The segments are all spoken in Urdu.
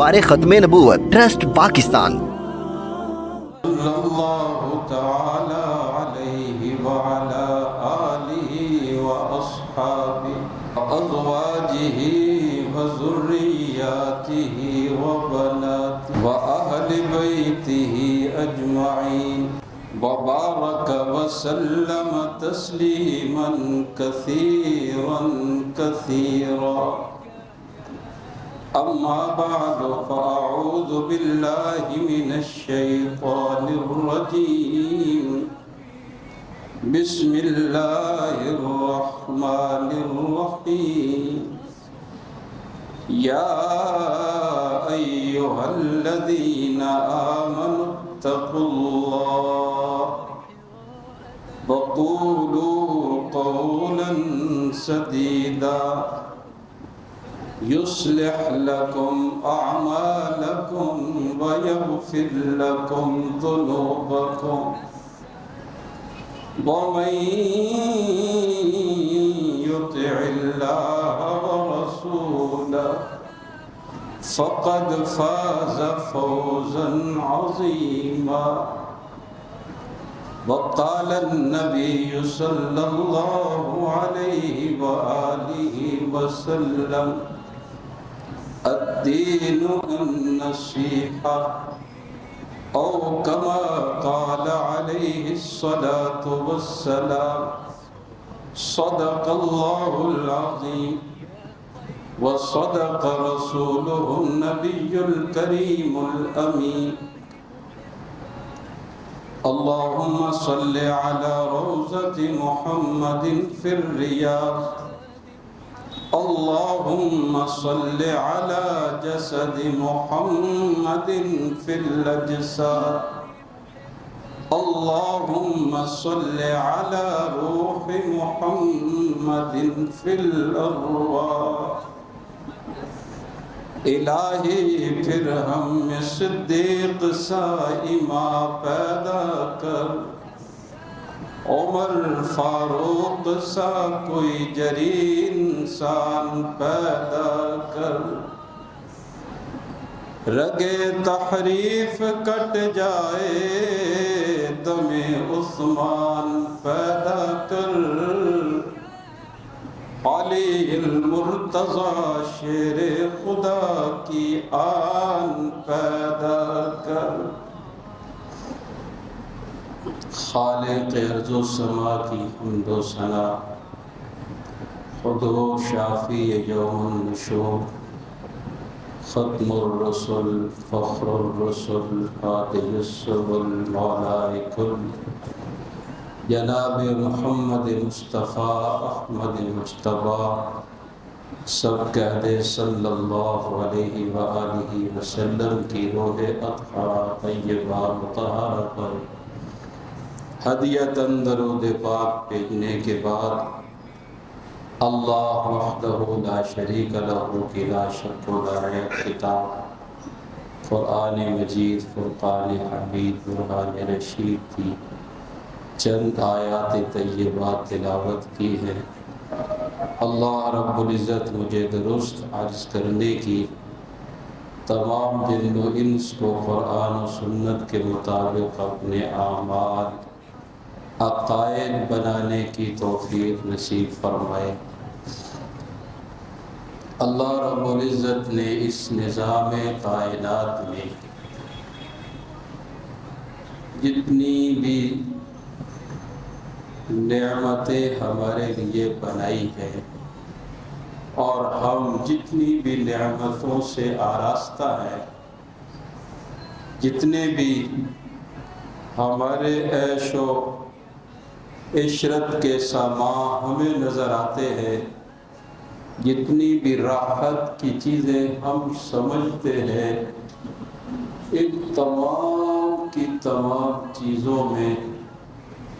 گلوار ختم نبوت ٹرسٹ پاکستان۔ صلی اللہ تعالی علیہ وعلا آلہ واصحابہ وازواجہ وذریاتہ وبناتہ واہل بیتہ اجمعین وبارک وسلم تسلیما کثیرا کثیرا۔ اما بعد فاعوذ باللہ من الشیطان الرجیم بسم اللہ الرحمن الرحیم۔ یا ایہا الذین آمنوا اتقوا اللہ وقولوا قولا سدیدا يصلح لكم أعمالكم ويغفر لكم ذنوبكم ومن يطع الله ورسوله فقد فاز فوزا عظيما۔ وقال النبي صلى الله عليه وآله وسلم الدین النصیحہ، او کما قال علیہ الصلاة والسلام۔ صدق اللہ العظیم وصدق رسولہ النبی الکریم الامین۔ اللہم صل علی روضۃ محمد فی الریاض، اللہم صل علی جسد محمد فی الاجساد، اللہم صل علی روح محمد فی الارواح۔ الہی پھر ہم میں صدیق سا ایمان پیدا کر، عمر فاروق سا کوئی جری انسان پیدا کر، رگے تحریف کٹ جائے دم عثمان پیدا کر، علی المرتضی شیر خدا کی آن پیدا کر۔ خالق ارض و سما کی حمد و ثنا، خود و شافی یوم النشور، ختم الرسل فخر الرسل قاتل السبل مولا کل، جناب محمد مصطفیٰ احمد مجتبیٰ، سب کہہ دے صلی اللہ علیہ وآلہ وسلم کی روح اطہرہ طیبہ مطہرہ پر ہدیۃً درود پاک بھیجنے کے بعد، اللہ وحدہ لا شریک لہ کی لا شرک لا کتاب قرآن مجید فرقان حمید برہان رشید کی چند آیات طیبات تلاوت کی ہے۔ اللہ رب العزت مجھے درست عرض کرنے کی، تمام جن و انس کو قرآن و سنت کے مطابق اپنے اعمال عقائد بنانے کی توفیق نصیب فرمائے۔ اللہ رب العزت نے اس نظام کائنات میں جتنی بھی نعمتیں ہمارے لیے بنائی ہیں، اور ہم جتنی بھی نعمتوں سے آراستہ ہیں، جتنے بھی ہمارے عیش و عشرت کے سامان ہمیں نظر آتے ہیں، جتنی بھی راحت کی چیزیں ہم سمجھتے ہیں، ان تمام کی تمام چیزوں میں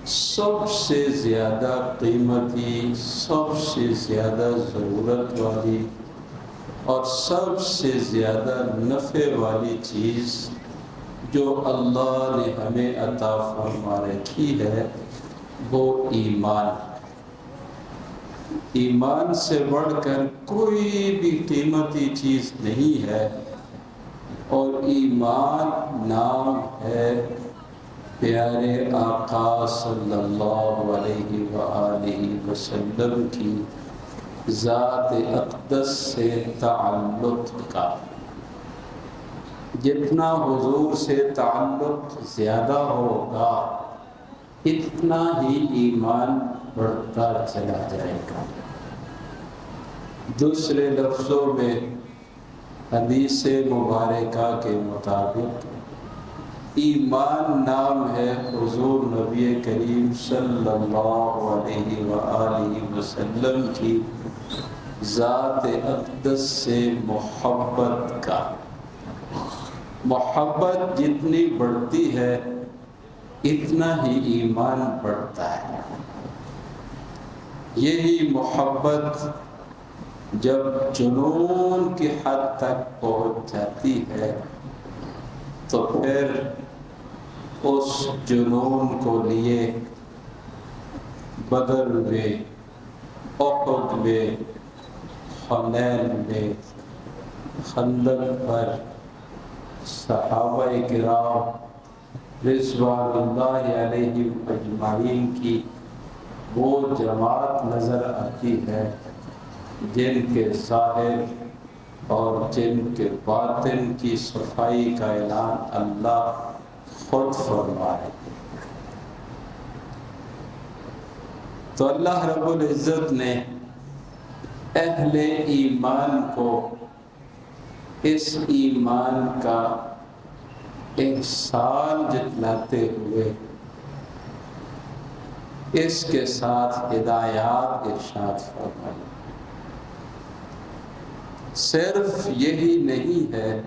سب سے زیادہ قیمتی، سب سے زیادہ ضرورت والی اور سب سے زیادہ نفع والی چیز جو اللہ نے ہمیں عطا فرما رکھی ہے وہ ایمان ہے۔ ایمان سے بڑھ کر کوئی بھی قیمتی چیز نہیں ہے، اور ایمان نام ہے پیارے آقا صلی اللہ علیہ وآلہ وسلم کی ذات اقدس سے تعلق کا۔ جتنا حضور سے تعلق زیادہ ہوگا اتنا ہی ایمان بڑھتا چلا جائے گا۔ دوسرے لفظوں میں حدیث مبارکہ کے مطابق ایمان نام ہے حضور نبی کریم صلی اللہ علیہ وآلہ وسلم کی ذات اقدس سے محبت کا۔ محبت جتنی بڑھتی ہے اتنا ہی ایمان بڑھتا ہے۔ یہی محبت جب جنون کی حد تک پہنچ جاتی ہے تو پھر اس جنون کو لیے بدر میں، احد میں، حنین میں، خندق پر صحابہ کرام رضوان اللہ علیہم اجمعین کی وہ جماعت نظر آتی ہے جن کے ظاہر اور جن کے باطن کی صفائی کا اعلان اللہ خود فرمائے۔ تو اللہ رب العزت نے اہل ایمان کو اس ایمان کا احسان جتلاتے ہوئے اس کے ساتھ ہدایات ارشاد فرمائی۔ صرف یہی نہیں ہے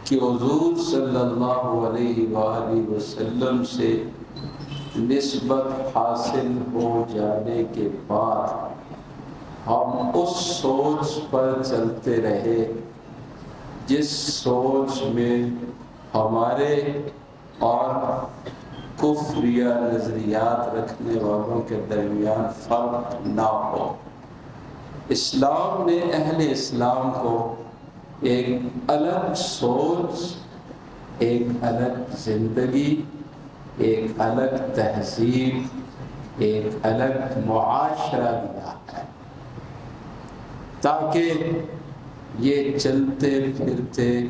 کہ حضور صلی اللہ علیہ وآلہ وسلم سے نسبت حاصل ہو جانے کے بعد ہم اس سوچ پر چلتے رہے جس سوچ میں ہمارے اور کفریہ نظریات رکھنے والوں کے درمیان فرق نہ ہو۔ اسلام نے اہل اسلام کو ایک الگ سوچ، ایک الگ زندگی، ایک الگ تہذیب، ایک الگ معاشرہ دیا ہے تاکہ یہ چلتے پھرتے،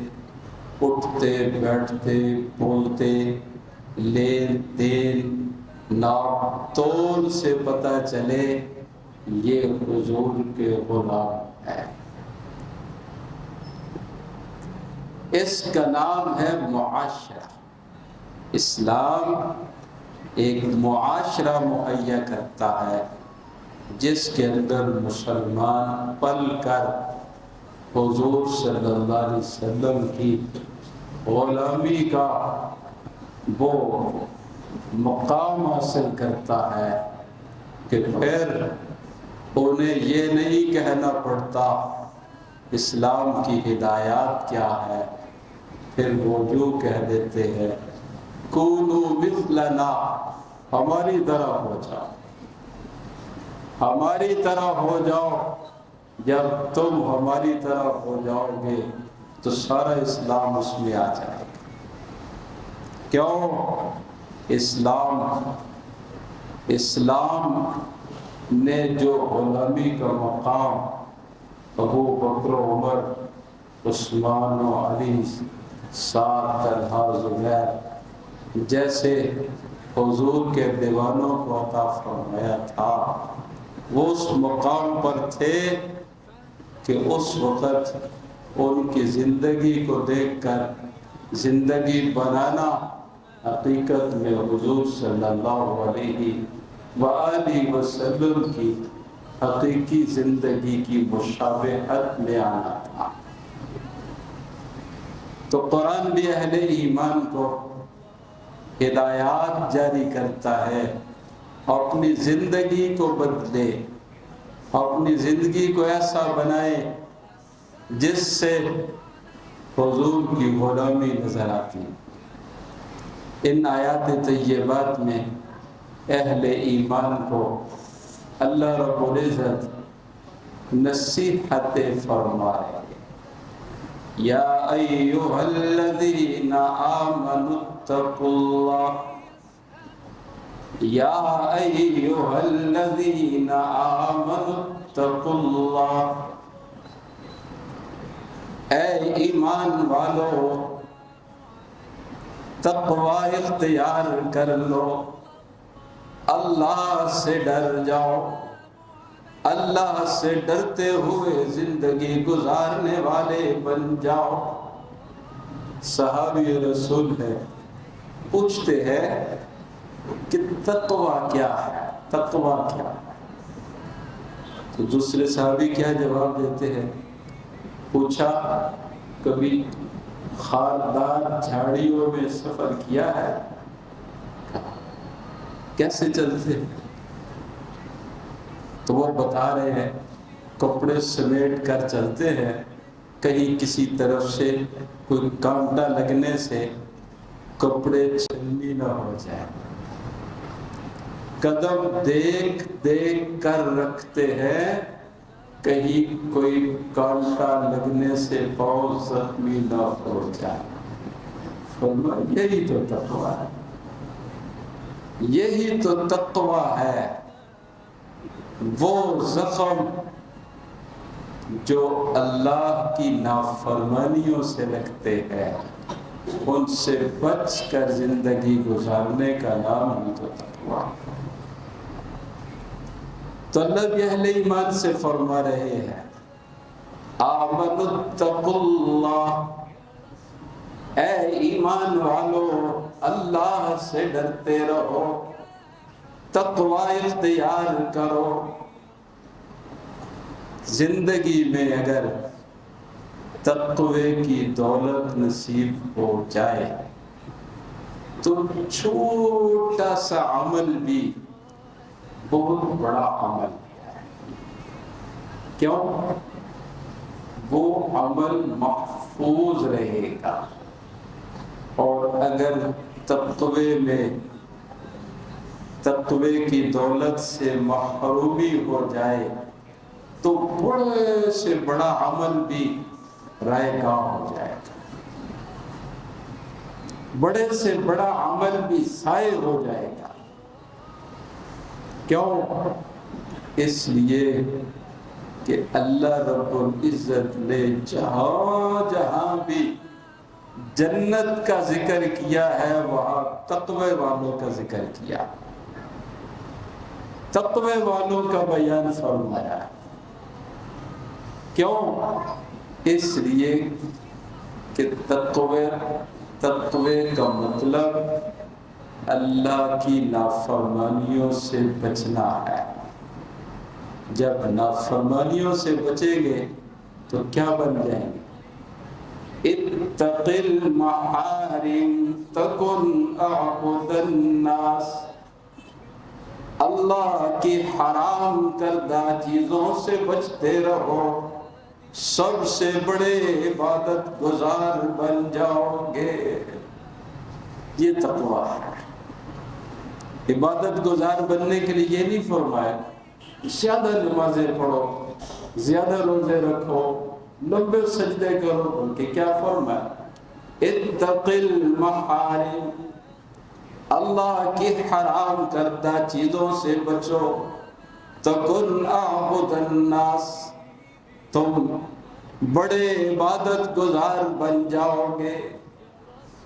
اٹھتے بیٹھتے، بولتے، لین دین، ناپ تول سے پتہ چلے یہ حضور کے غلام ہے۔ اس کا نام ہے معاشرہ۔ اسلام ایک معاشرہ مہیا کرتا ہے جس کے اندر مسلمان پل کر حضور صلی اللہ علیہ وسلم کی غلامی کا وہ مقام حاصل کرتا ہے کہ پھر انہیں یہ نہیں کہنا پڑتا اسلام کی ہدایات کیا ہے، پھر وہ یوں کہہ دیتے ہیں کونو مثلنا، ہماری طرح ہو جاؤ، ہماری طرح ہو جاؤ۔ جب تم ہماری طرح ہو جاؤ گے تو سارا اسلام اس میں آ جائے گا۔ کیوں؟ اسلام نے جو غلامی کا مقام ابو بکر و عمر، عثمان و علی، سعد، طلحہ، زبیر جیسے حضور کے دیوانوں کو عطا فرمایا تھا، وہ اس مقام پر تھے کہ اس وقت ان کی زندگی کو دیکھ کر زندگی بنانا حقیقت میں حضور صلی اللہ علیہ وآلہ وسلم کی حقیقی زندگی کی مشابہت میں آنا تھا۔ تو قرآن بھی اہل ایمان کو ہدایات جاری کرتا ہے، اپنی زندگی کو بدلے، اپنی زندگی کو ایسا بنائے جس سے حضور کی غلامی نظر آتی۔ ان آیات طیبات میں اہل ایمان کو اللہ رب العزت نصیحت فرما رہے ہیں۔ یا ایھا الذین آمنوا اتقوا اللہ، یا ایھا الذین آمنوا اتقوا اللہ، اے ایمان والو تقوی اختیار کر لو، اللہ سے ڈر جاؤ، اللہ سے ڈرتے ہوئے زندگی گزارنے والے بن جاؤ۔ صحابی رسول ہے، پوچھتے ہیں کہ تقوی کیا ہے، تقوی کیا ہے؟ تو دوسرے صحابی کیا جواب دیتے ہیں؟ پوچھا کبھی خاردار جھاڑیوں میں سفر کیا ہے؟ کیسے چلتے؟ تو وہ بتا رہے ہیں کپڑے سمیٹ کر چلتے ہیں، کہیں کسی طرف سے کوئی کانٹا لگنے سے کپڑے چھلنی نہ ہو جائے، قدم دیکھ دیکھ کر رکھتے ہیں، کہیں کوئی کانٹا لگنے سے پاؤں زخمی نہ ہو جائے۔ فرمایا یہی تو تقوی ہے، یہی تو تقوی ہے، وہ زخم جو اللہ کی نافرمانیوں سے لگتے ہیں، ان سے بچ کر زندگی گزارنے کا نام ہی تو تقوی ہے۔ تو اللہ بھی اہل ایمان سے فرما رہے ہیں آمنوا اتقوا اللہ، اے ایمان والو اللہ سے ڈرتے رہو، تقوی اختیار کرو۔ زندگی میں اگر تقوی کی دولت نصیب ہو جائے تو چھوٹا سا عمل بھی بہت بڑا عمل ہے۔ کیوں؟ وہ عمل محفوظ رہے گا، اور اگر تقوی کی دولت سے محرومی ہو جائے تو بڑے سے بڑا عمل بھی رائے گاہ ہو جائے گا، بڑے سے بڑا عمل بھی ضائع ہو جائے گا۔ کیوں؟ اس لیے کہ اللہ رب العزت نے جہاں جہاں بھی جنت کا ذکر کیا ہے وہاں تقوی والوں کا ذکر کیا، تقوی والوں کا بیان فرمایا ہے۔ کیوں؟ اس لیے کہ تقوی کا مطلب اللہ کی نافرمانیوں سے بچنا ہے۔ جب نافرمانیوں سے بچیں گے تو کیا بن جائیں گے؟ اتق المحارم تکن اعبد الناس، اللہ کی حرام کردہ چیزوں سے بچتے رہو، سب سے بڑے عبادت گزار بن جاؤ گے۔ یہ تقوی ہے۔ عبادت گزار بننے کے لیے یہ نہیں فرمایا زیادہ نمازیں پڑھو، زیادہ روزے رکھو، لمبے سجدے کرو، بلکہ کیا فرمایا؟ اتق المحارم، اللہ کی حرام کردہ چیزوں سے بچو، تکن اعبد الناس، تم بڑے عبادت گزار بن جاؤ گے۔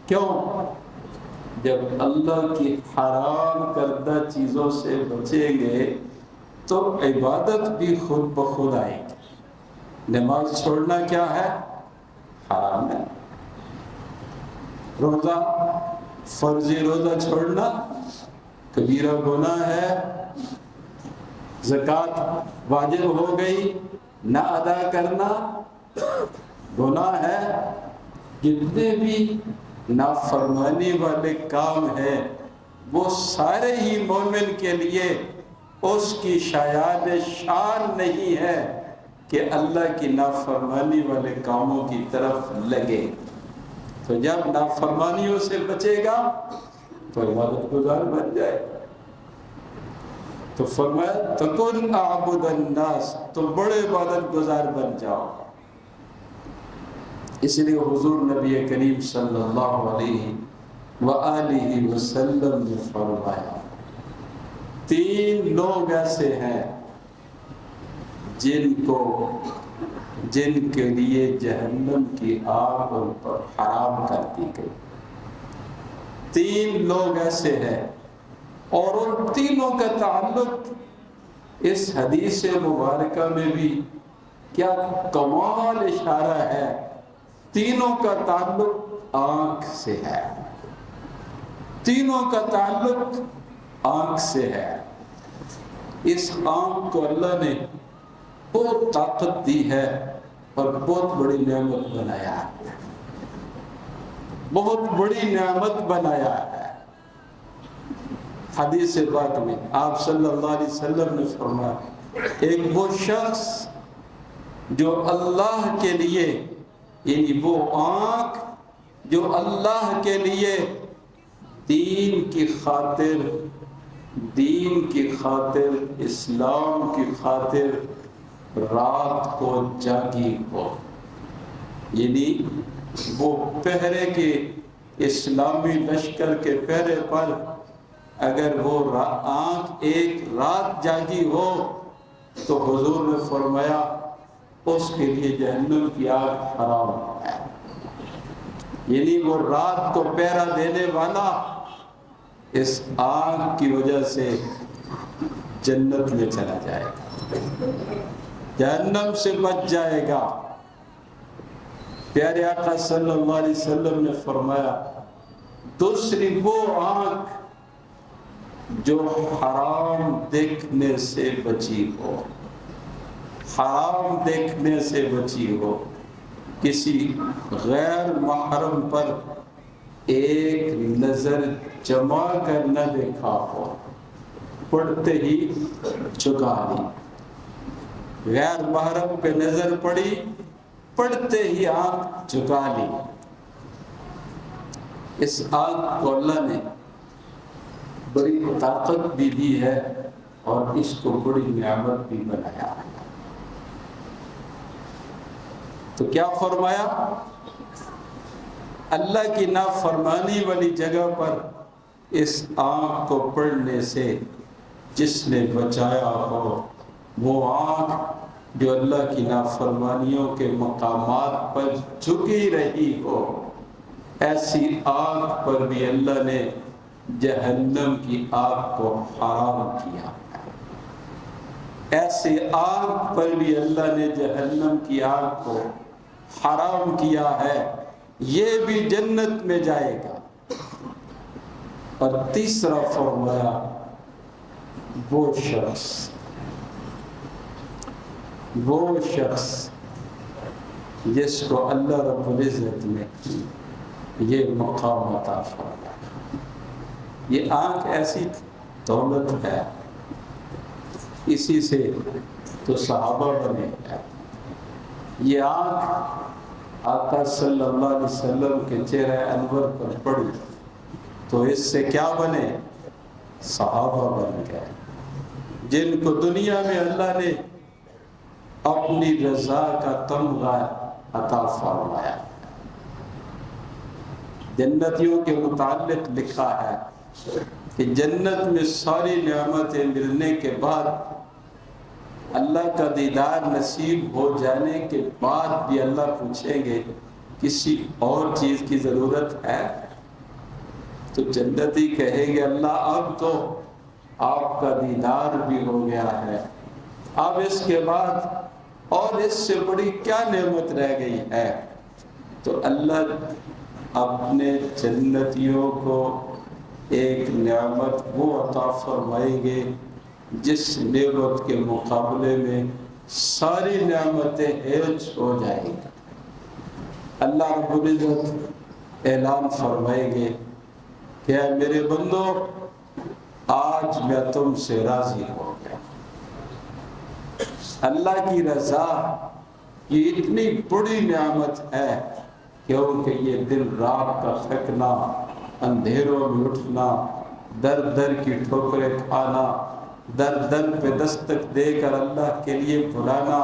کیوں؟ جب اللہ کی حرام کردہ چیزوں سے بچیں گے تو عبادت بھی خود بخود آئے گی۔ نماز چھوڑنا کیا ہے؟ حرام ہے۔ روزہ، فرضی روزہ چھوڑنا کبیرہ گناہ ہے۔ زکوٰۃ واجب ہو گئی، نہ ادا کرنا گناہ ہے۔ جتنے بھی نافرمانی والے کام ہیں وہ سارے ہی مومن کے لیے اس کی شایان شان نہیں ہے کہ اللہ کی نافرمانی والے کاموں کی طرف لگے۔ تو جب نافرمانیوں سے بچے گا تو عبادت گزار بن جائے گا۔ تو فرمایا تکن اعبد الناس، تو بڑے عبادت گزار بن جاؤ۔ اس لیے حضور نبی کریم صلی اللہ علیہ وآلہ وسلم نے فرمایا 3 لوگ ایسے ہیں جن کے لیے جہنم کی آگ ان پر حرام کر دی گئی. 3 لوگ ایسے ہیں اور ان تینوں کا تعلق اس حدیث مبارکہ میں بھی کیا کمال اشارہ ہے. تینوں کا تعلق آنکھ سے ہے. تینوں کا تعلق آنکھ سے ہے. اس آنکھ کو اللہ نے بہت طاقت دی ہے اور بہت بڑی نعمت بنایا ہے. بہت بڑی نعمت بنایا ہے. حدیث پاک میں آپ صلی اللہ علیہ وسلم نے فرمایا ایک وہ شخص جو اللہ کے لیے یعنی وہ آنکھ جو اللہ کے لیے دین کی خاطر اسلام کی خاطر رات کو جاگی ہو. یعنی وہ پہرے کے اسلامی لشکر کے پہرے پر اگر وہ آنکھ ایک رات جاگی ہو تو حضور نے فرمایا اس کے لیے جہنم کی آگ حرام ہے. یعنی وہ رات کو پہرا دینے والا اس آنکھ کی وجہ سے جنت میں چلا جائے گا, جہنم سے بچ جائے گا. پیارے آقا صلی اللہ علیہ وسلم نے فرمایا دوسری وہ آنکھ جو حرام دیکھنے سے بچی ہو, حرام دیکھنے سے بچی ہو, کسی غیر محرم پر ایک نظر جما کر نہ دیکھا ہو, پڑھتے ہی چکا لی. غیر محرم پہ نظر پڑی, پڑھتے ہی آنکھ چکا لی. اس آنکھ کو اللہ نے بڑی طاقت بھی دی ہے اور اس کو بڑی نعمت بھی بنایا ہے. تو کیا فرمایا, اللہ کی نافرمانی والی جگہ پر اس آنکھ کو پڑھنے سے جس نے بچایا ہو, وہ آنکھ جو اللہ کی نافرمانیوں کے مقامات پر جھکی رہی ہو, ایسی آنکھ پر بھی اللہ نے جہنم کی آگ کو حرام کیا. ایسی آگ پر بھی اللہ نے جہنم کی آگ کو حرام کیا ہے. یہ بھی جنت میں جائے گا. اور تیسرا فرمایا وہ شخص جس کو اللہ رب العزت نے یہ مقام عطا فرمایا. یہ آنکھ ایسی دولت ہے, اسی سے تو صحابہ بنے ہیں. یہ آنکھ آقا صلی اللہ علیہ وسلم کے چہرہ انور پر پڑی تو اس سے کیا بنے, صحابہ بن گئے, جن کو دنیا میں اللہ نے اپنی رضا کا تمغہ عطا فرمایا. جنتیوں کے متعلق لکھا ہے کہ جنت میں ساری نعمتیں ملنے کے بعد اللہ کا دیدار نصیب ہو جانے کے بعد بھی اللہ پوچھیں گے کسی اور چیز کی ضرورت ہے, تو جنتی کہیں گے اللہ اب تو آپ کا دیدار بھی ہو گیا ہے, اب اس کے بعد اور اس سے بڑی کیا نعمت رہ گئی ہے. تو اللہ اپنے جنتیوں کو ایک نعمت وہ عطا فرمائیں گے جس نعمت کے مقابلے میں ساری نعمتیں ہیج ہو جائیں گی. اللہ رب العزت اعلان فرمائیں گے کہ اے میرے بندو آج میں تم سے راضی ہو گیا. اللہ کی رضا یہ اتنی بڑی نعمت ہے کیونکہ یہ دن رات کا تھکنا, اندھیروں میں اٹھنا, در در کی ٹھوکریں کھانا, در در پہ دستک دے کر اللہ کے لیے بلانا,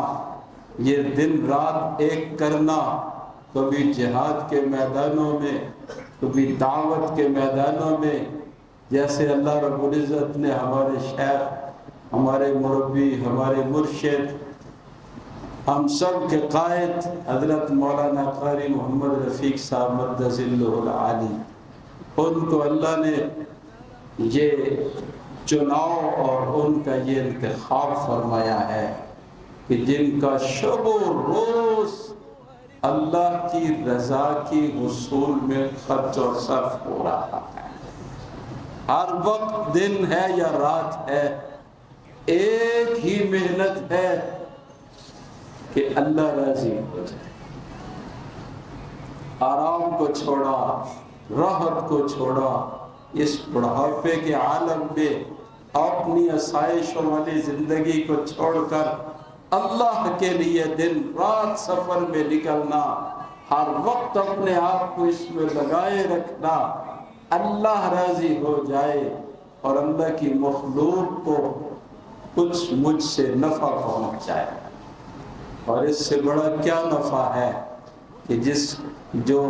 یہ دن رات ایک کرنا, کبھی جہاد کے میدانوں میں، کبھی دعوت کے میدانوں میں، جیسے اللہ رب العزت نے ہمارے شیخ، ہمارے مربی، ہمارے مرشد، ہم سب کے قائد حضرت مولانا قاری محمد رفیق صاحب مقدس ذلہ العالی، ان کو اللہ نے یہ چناؤ اور ان کا یہ انتخاب فرمایا ہے کہ جن کا شب و روز اللہ کی رضا کی حصول میں خرچ اور صرف ہو رہا ہے، ہر وقت دن ہے یا رات ہے، ایک ہی محنت ہے کہ اللہ راضی ہو جائے۔ آرام کو چھوڑا، راحت کو چھوڑا، اس بڑھاپے کے عالم میں اپنی آسائشوں والی زندگی کو چھوڑ کر اللہ کے لیے دن رات سفر میں نکلنا، ہر وقت اپنے آپ کو اس میں لگائے رکھنا، اللہ راضی ہو جائے اور اللہ کی مخلوق کو کچھ مجھ سے نفع پہنچ جائے۔ اور اس سے بڑا کیا نفع ہے کہ جو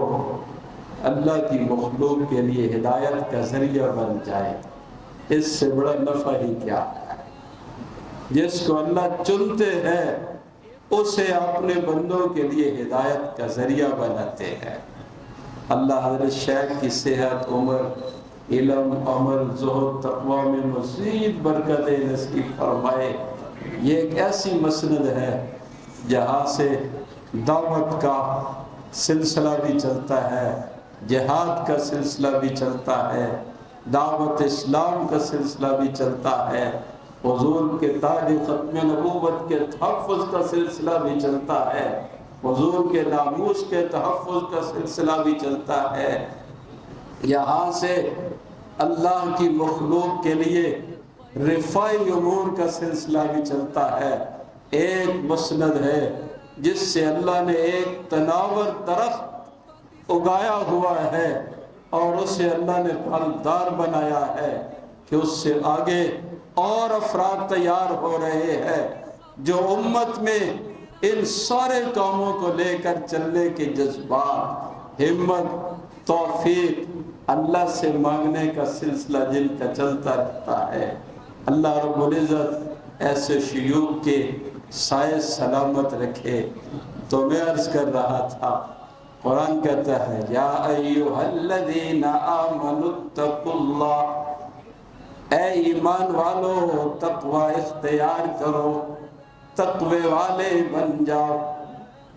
اللہ کی مخلوق کے لیے ہدایت کا ذریعہ بن جائے، اس سے بڑا نفع ہی کیا ہے۔ جس کو اللہ چنتے ہیں اسے اپنے بندوں کے لیے ہدایت کا ذریعہ بناتے ہیں۔ اللہ حضرت شیخ کی صحت، عمر، علم، عمل، زہد، تقوی میں مزید برکتیں نصیب فرمائے۔ یہ ایک ایسی مسند ہے جہاں سے دعوت کا سلسلہ بھی چلتا ہے، جہاد کا سلسلہ بھی چلتا ہے، دعوت اسلام کا سلسلہ بھی چلتا ہے، حضور کے تاج ختم نبوت کے تحفظ کا سلسلہ بھی چلتا ہے، حضور کے ناموس کے تحفظ کا سلسلہ بھی چلتا ہے۔ یہاں سے اللہ کی مخلوق کے لیے رفاعی امور کا سلسلہ بھی چلتا ہے۔ ایک مسند ہے جس سے اللہ نے ایک تناور درخت اگایا ہوا ہے اور اسے اللہ نے پھلدار بنایا ہے کہ اس سے آگے اور افراد تیار ہو رہے ہیں جو امت میں ان سارے کاموں کو لے کر چلنے کے جذبات، ہمت، توفیق اللہ سے مانگنے کا سلسلہ جن کا چلتا رہتا ہے۔ اللہ رب العزت ایسے شیوخ کے سائے سلامت رکھے۔ تو میں عرض کر رہا تھا، قرآن کہتا ہے یا ایھا الذین آمنوا اتقوا اللہ، اے ایمان والو تقوی اختیار کرو، تقوی والے بن جاؤ۔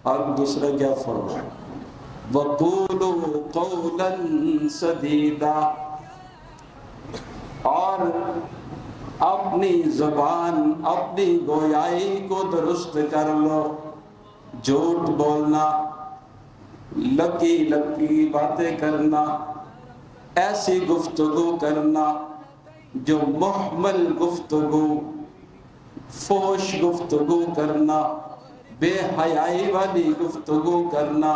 اور دوسرا کیا فرمایا؟ وَقُولُوا قَوْلًا سَدِيدًا، اور اپنی زبان، اپنی گویائی کو درست کر لو۔ جھوٹ بولنا، لکی باتیں کرنا، ایسی گفتگو کرنا جو محمل گفتگو، فحش گفتگو کرنا، بے حیائی والی گفتگو کرنا،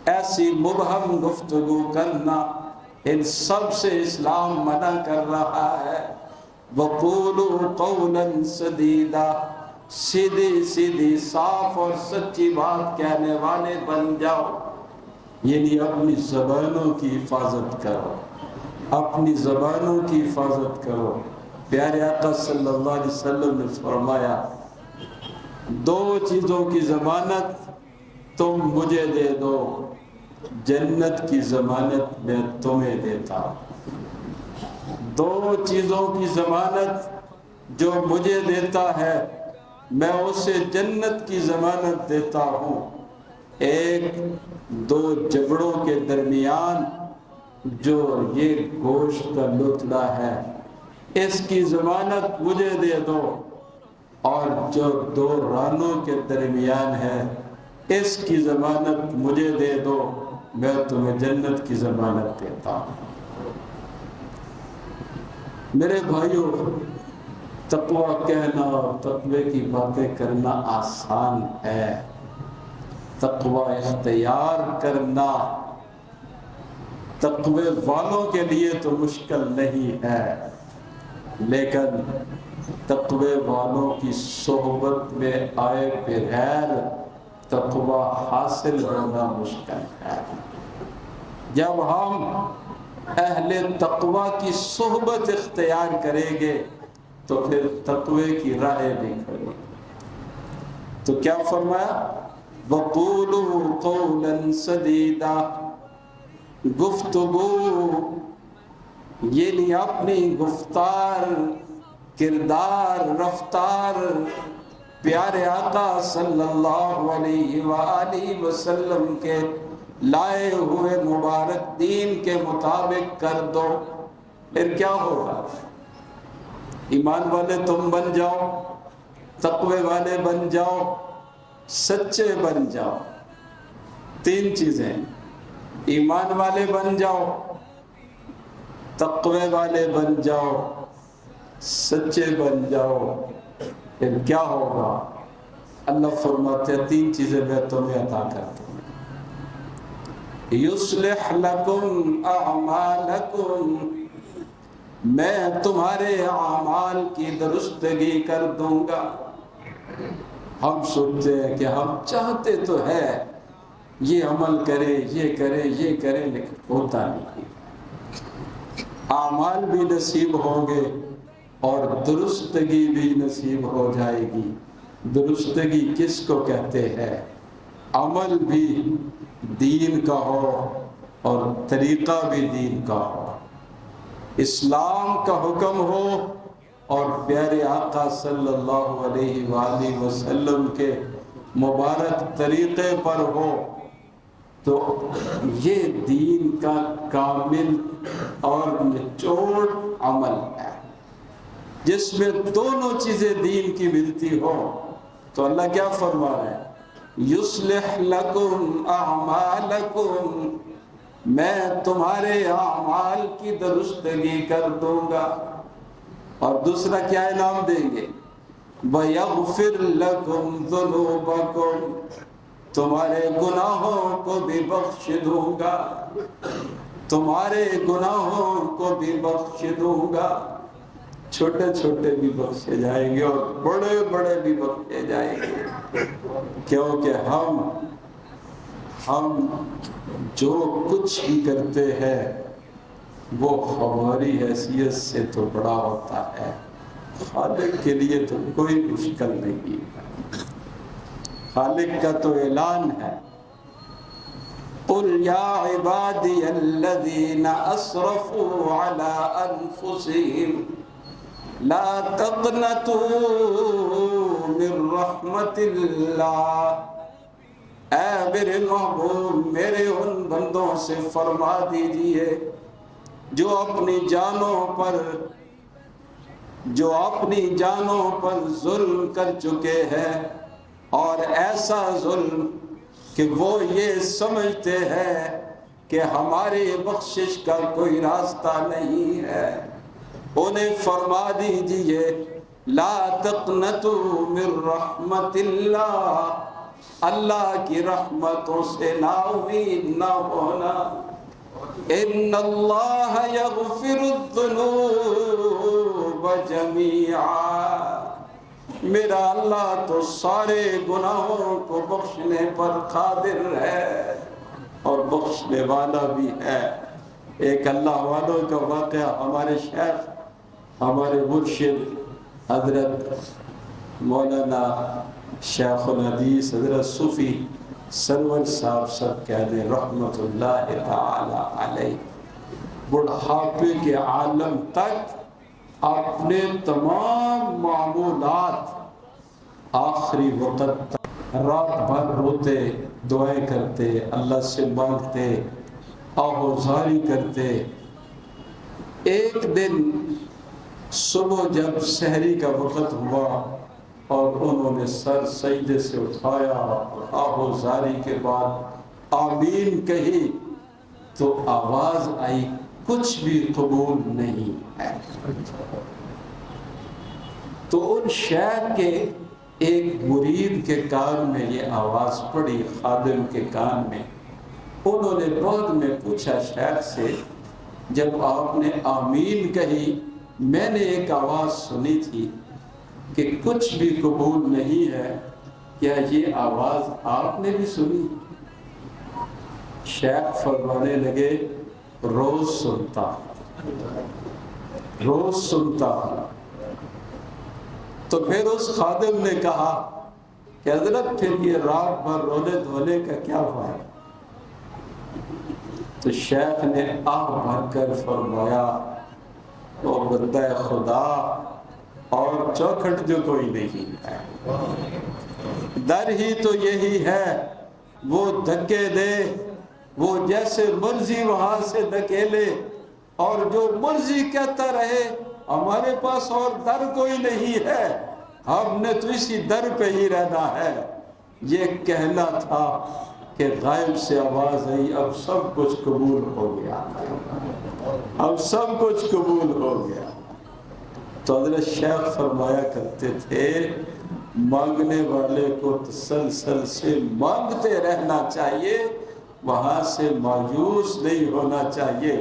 ایسی مبہم گفتگو کرنا، ان سب سے اسلام منع کر رہا ہے۔ وَقُولُوا قَوْلًا سَدِيدًا، سیدھی سیدھی صاف اور سچی بات کہنے والے بن جاؤ، یعنی اپنی زبانوں کی حفاظت کرو، اپنی زبانوں کی حفاظت کرو۔ پیارے آقا صلی اللہ علیہ وسلم نے فرمایا، دو چیزوں کی ضمانت تم مجھے دے دو، جنت کی ضمانت میں تمہیں دیتا ہوں۔ دو چیزوں کی ضمانت جو مجھے دیتا ہے میں اسے جنت کی ضمانت دیتا ہوں۔ ایک دو جبڑوں کے درمیان جو یہ گوشت کا لتڑا ہے اس کی ضمانت مجھے دے دو، اور جو دو رانوں کے درمیان ہے اس کی ضمانت مجھے دے دو، میں تمہیں جنت کی ضمانت دیتا ہوں۔ میرے بھائیوں، تقوی کہنا اور تقوی کی باتیں کرنا آسان ہے، تقوی اختیار کرنا تقوی والوں کے لیے تو مشکل نہیں ہے، لیکن تقوی والوں کی صحبت میں آئے بغیر تقوی حاصل ہونا مشکل ہے۔ جب ہم اہل تقوی کی صحبت اختیار کریں گے تو پھر تقوی کی راہیں بھی کھلیں۔ تو کیا فرمایا؟ وَقُولُوا قَوْلًا سَدِيدًا، گفتگو یہ نہیں اپنی گفتار، کردار، رفتار پیارے آقا صلی اللہ علیہ وآلہ وسلم کے لائے ہوئے مبارک دین کے مطابق کر دو، پھر کیا ہوگا؟ ایمان والے تم بن جاؤ، تقوی والے بن جاؤ، سچے بن جاؤ۔ تین چیزیں، ایمان والے بن جاؤ، تقوی والے بن جاؤ، سچے بن جاؤ، پھر کیا ہوگا؟ اللہ فرماتے ہیں تین چیزیں میں تمہیں عطا کرتا ہوں۔ یصلح لکم اعمالکم، میں تمہارے اعمال کی درستگی کر دوں گا۔ ہم سوچتے ہیں کہ ہم چاہتے تو ہے یہ عمل کرے، یہ کرے، یہ کرے، لیکن ہوتا نہیں۔ اعمال بھی نصیب ہوں گے اور درستگی بھی نصیب ہو جائے گی۔ درستگی کس کو کہتے ہیں؟ عمل بھی دین کا ہو اور طریقہ بھی دین کا ہو، اسلام کا حکم ہو اور پیارے آقا صلی اللہ علیہ وآلہ وسلم کے مبارک طریقے پر ہو، تو یہ دین کا کامل اور نچوڑ عمل ہے۔ جس میں دونوں چیزیں دین کی ملتی ہو تو اللہ کیا فرما رہا ہے؟ یصلح لکم اعمالکم، میں تمہارے اعمال کی درستگی کر دوں گا۔ اور دوسرا کیا انعام دیں گے؟ وَيَغْفِرْ لَكُمْ ذُنُوبَكُمْ، تمہارے گناہوں کو بھی بخش دوں گا، تمہارے گناہوں کو بھی بخش دوں گا۔ چھوٹے چھوٹے بھی بخشے جائیں گے اور بڑے بڑے بھی بخشے جائیں گے، کیونکہ ہم جو کچھ بھی کرتے ہیں وہ ہماری حیثیت سے تو بڑا ہوتا ہے، خالق کے لیے تو کوئی مشکل نہیں۔ خالق کا تو اعلان ہے، قُلْ يَا عِبَادِيَ الَّذِينَ أَسْرَفُوا عَلَىٰ أَنفُسِهِمْ لَا تَقْنَطُوا مِن رَحْمَةِ اللَّهِ، اے میرے محبوب میرے ان بندوں سے فرما دیجئے جو اپنی جانوں پر ظلم کر چکے ہیں، اور ایسا ظلم کہ وہ یہ سمجھتے ہیں کہ ہماری بخشش کا کوئی راستہ نہیں ہے، انہیں فرما دیجئے لا تقنطوا من رحمت اللہ، اللہ کی رحمتوں سے نا امید نہ ہونا۔ ان اللہ یغفر الذنوب جمیعا، میرا اللہ تو سارے گناہوں کو بخشنے پر قادر ہے اور بخشنے والا بھی ہے۔ ایک اللہ والوں کا واقعہ، ہمارے شیخ، ہمارے مرشد حضرت مولانا شیخ الحدیث حضرت صوفی سرور صاحب کہتے ہیں رحمت اللہ تعالی علیہ، بڑھاپے کے عالم تک اپنے تمام معمولات آخری وقت تک رات بھر روتے، دعائیں کرتے، اللہ سے مانگتے، آہوزاری کرتے۔ ایک دن صبح جب سحری کا وقت ہوا اور انہوں نے سر سجدے سے اٹھایا اور آہوزاری کے بعد آمین کہی تو آواز آئی کچھ بھی قبول نہیں ہے۔ تو ان شیخ کے ایک مرید کے کان میں یہ آواز پڑی، خادم کے کان میں۔ انہوں نے بعد میں پوچھا شیخ سے، جب آپ نے آمین کہی میں نے ایک آواز سنی تھی کہ کچھ بھی قبول نہیں ہے، کیا یہ آواز آپ نے بھی سنی؟ شیخ فرمانے لگے روز سنتا تو پھر اس خادم نے کہا کہ حضرت پھر یہ رات بھر رونے دھونے کا کیا فائدہ؟ تو شیخ نے آہ بھر کر فرمایا وہ بندہ خدا اور چوکھٹ جو کوئی نہیں ہے، در ہی تو یہی ہے، وہ دھکے دے، وہ جیسے مرضی وہاں سے دھکیلے، اور جو مرضی کہتا رہے ہمارے پاس اور در کوئی نہیں ہے، ہم نے تو اسی در پہ ہی رہنا ہے۔ یہ کہنا تھا کہ غائب سے آواز آئی، اب سب کچھ قبول ہو گیا، اب سب کچھ قبول ہو گیا۔ تو حضرت شیخ فرمایا کرتے تھے مانگنے والے کو تسلسل سے مانگتے رہنا چاہیے، وہاں سے مایوس نہیں ہونا چاہیے،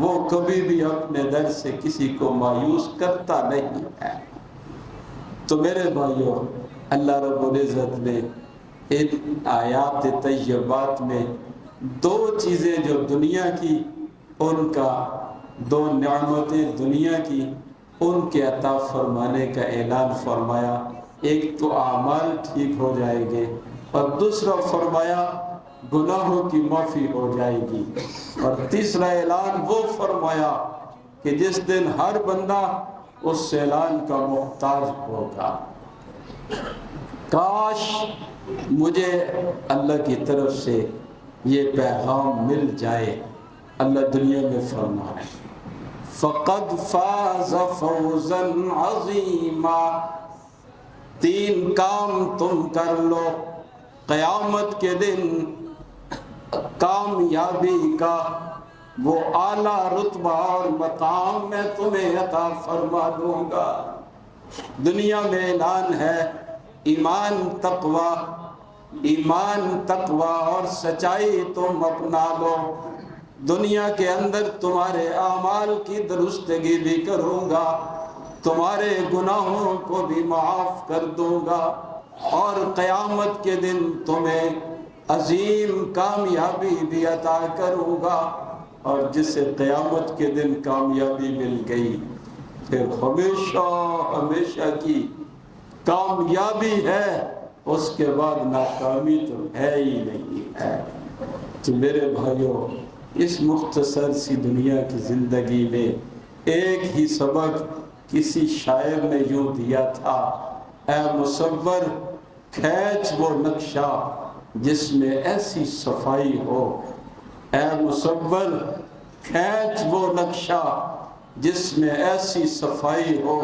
وہ کبھی بھی اپنے در سے کسی کو مایوس کرتا نہیں ہے۔ تو میرے بھائیوں، اللہ رب العزت نے ان آیات طیبات میں دو چیزیں جو دنیا کی، ان کا دو نعمتیں دنیا کی، ان کے عطا فرمانے کا اعلان فرمایا۔ ایک تو اعمال ٹھیک ہو جائیں گے، اور دوسرا فرمایا گناہوں کی معافی ہو جائے گی، اور تیسرا اعلان وہ فرمایا کہ جس دن ہر بندہ اس اعلان کا محتاج ہوگا۔ کاش مجھے اللہ کی طرف سے یہ پیغام مل جائے۔ اللہ دنیا میں فرما ہے فَقَدْ فَازَ فَوْزًا عَظِيمًا، تین کام تم کر لو، قیامت کے دن کامیابی کا وہ اعلیٰ رتبہ اور مقام میں تمہیں عطا فرما دوں گا۔ دنیا میں اعلان ہے ایمان تقوی اور سچائی تم اپنا لو، دنیا کے اندر تمہارے اعمال کی درستگی بھی کروں گا، تمہارے گناہوں کو بھی معاف کر دوں گا، اور قیامت کے دن تمہیں عظیم کامیابی بھی عطا کروں گا۔ اور جسے قیامت کے دن کامیابی مل گئی، پھر ہمیشہ ہمیشہ کی کامیابی ہے، اس کے بعد ناکامی تو ہے ہی نہیں ہے۔ تو میرے بھائیوں، اس مختصر سی دنیا کی زندگی میں ایک ہی سبق کسی شاعر نے یوں دیا تھا، اے مصور کھینچ وہ نقشہ جس میں ایسی صفائی ہو، اے مصور کھینچ وہ نقشہ جس میں ایسی صفائی ہو،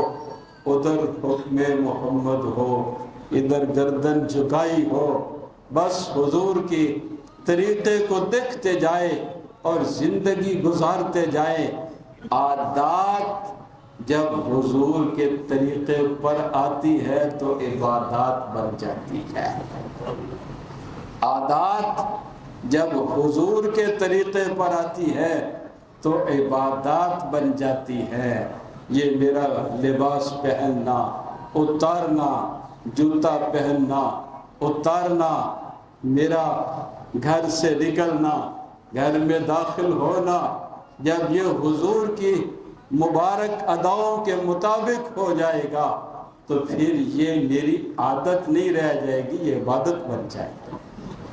ادھر حکم محمد ہو ادھر گردن جھکائی ہو، بس حضور کی طریقے کو دیکھتے جائے اور زندگی گزارتے جائیں۔ عادات جب حضور کے طریقے پر آتی ہے تو عبادات بن جاتی ہے، عادات جب حضور کے طریقے پر آتی ہے تو عبادات بن جاتی ہے۔ یہ میرا لباس پہننا، اتارنا، جوتا پہننا، اتارنا، میرا گھر سے نکلنا، گھر میں داخل ہونا، جب یہ حضور کی مبارک اداؤں کے مطابق ہو جائے گا تو پھر یہ میری عادت نہیں رہ جائے گی، یہ عبادت بن جائے گی۔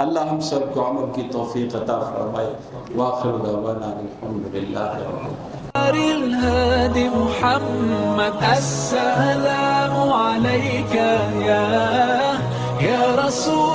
اللہ ہم سب کو عمل کی توفیق عطا فرمائے۔ وآخر دعوانا الحمدللہ الهادي محمد، السلام عليك يا رسول